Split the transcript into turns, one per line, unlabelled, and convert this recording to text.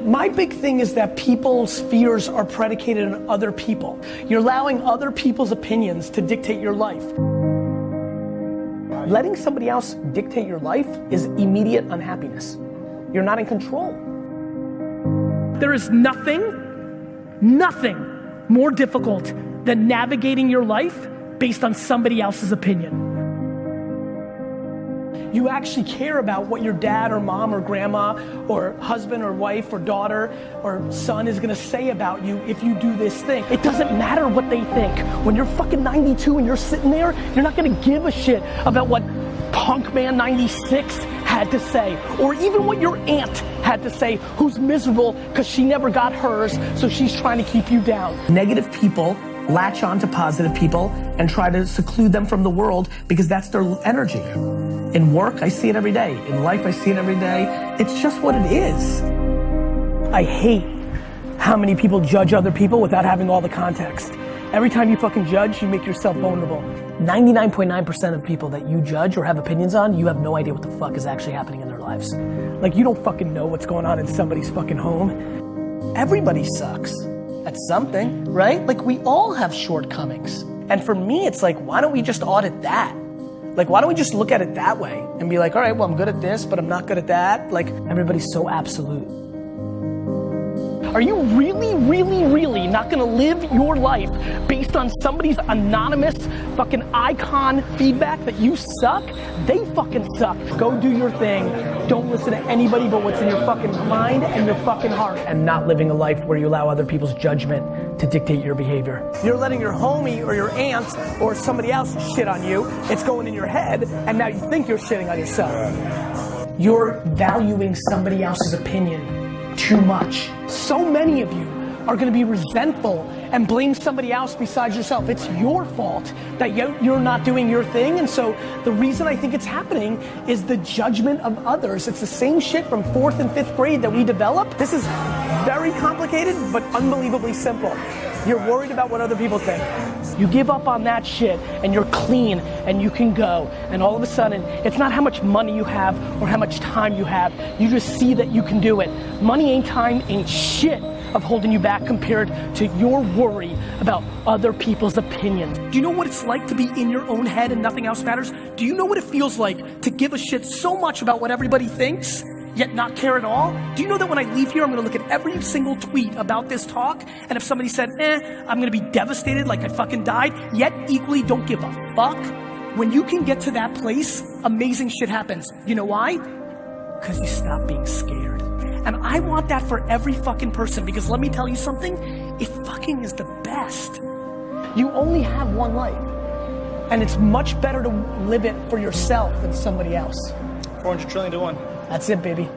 My big thing is that people's fears are predicated on other people. You're allowing other people's opinions to dictate your life. Letting somebody else dictate your life is immediate unhappiness. You're not in control. There is nothing more difficult than navigating your life based on somebody else's opinion. You actually care about what your dad or mom or grandma or husband or wife or daughter or son is gonna say about you if you do this thing. It doesn't matter what they think. When you're fucking 92 and you're sitting there, you're not gonna give a shit about what Punkman 96 had to say, or even what your aunt had to say, who's miserable because she never got hers, so she's trying to keep you down. Negative people latch on to positive people and try to seclude them from the world because that's their energy. In work, I see it every day. In life, I see it every day. It's just what it is. I hate how many people judge other people without having all the context. Every time you fucking judge, you make yourself vulnerable. 99.9% of people that you judge or have opinions on, you have no idea what the fuck is actually happening in their lives. Like, you don't fucking know what's going on in somebody's fucking home. Everybody sucks at something, right? Like, we all have shortcomings. And for me, it's like, why don't we just audit that? Like, why don't we just look at it that way and be like, all right, well, I'm good at this, but I'm not good at that. Like, everybody's so absolute. Are you really not gonna live your life based on somebody's anonymous fucking icon feedback that you suck? They fucking suck. Go do your thing. Don't listen to anybody but what's in your fucking mind and your fucking heart. And not living a life where you allow other people's judgment to dictate your behavior. You're letting your homie or your aunt or somebody else shit on you. It's going in your head, and now you think you're shitting on yourself. You're valuing somebody else's opinion too much. So many of you are gonna be resentful and blame somebody else besides yourself. It's your fault that you're not doing your thing. And so the reason I think it's happening is the judgment of others. It's the same shit from 4th and 5th grade that we developed. This is very complicated, but unbelievably simple. You're worried about what other people think. You give up on that shit and you're clean and you can go. And all of a sudden, it's not how much money you have or how much time you have. You just see that you can do it. Money ain't time, ain't shit of holding you back compared to your worry about other people's opinions. Do you know what it's like to be in your own head and nothing else matters? Do you know what it feels like to give a shit so much about what everybody thinks, yet not care at all? Do you know that when I leave here, I'm gonna look at every single tweet about this talk, and if somebody said, I'm gonna be devastated like I fucking died, yet equally don't give a fuck? When you can get to that place, amazing shit happens. You know why? Because you stop being scared. And I want that for every fucking person, because let me tell you something, it fucking is the best. You only have one life, and it's much better to live it for yourself than somebody else.
400 trillion to 1.
That's it, baby.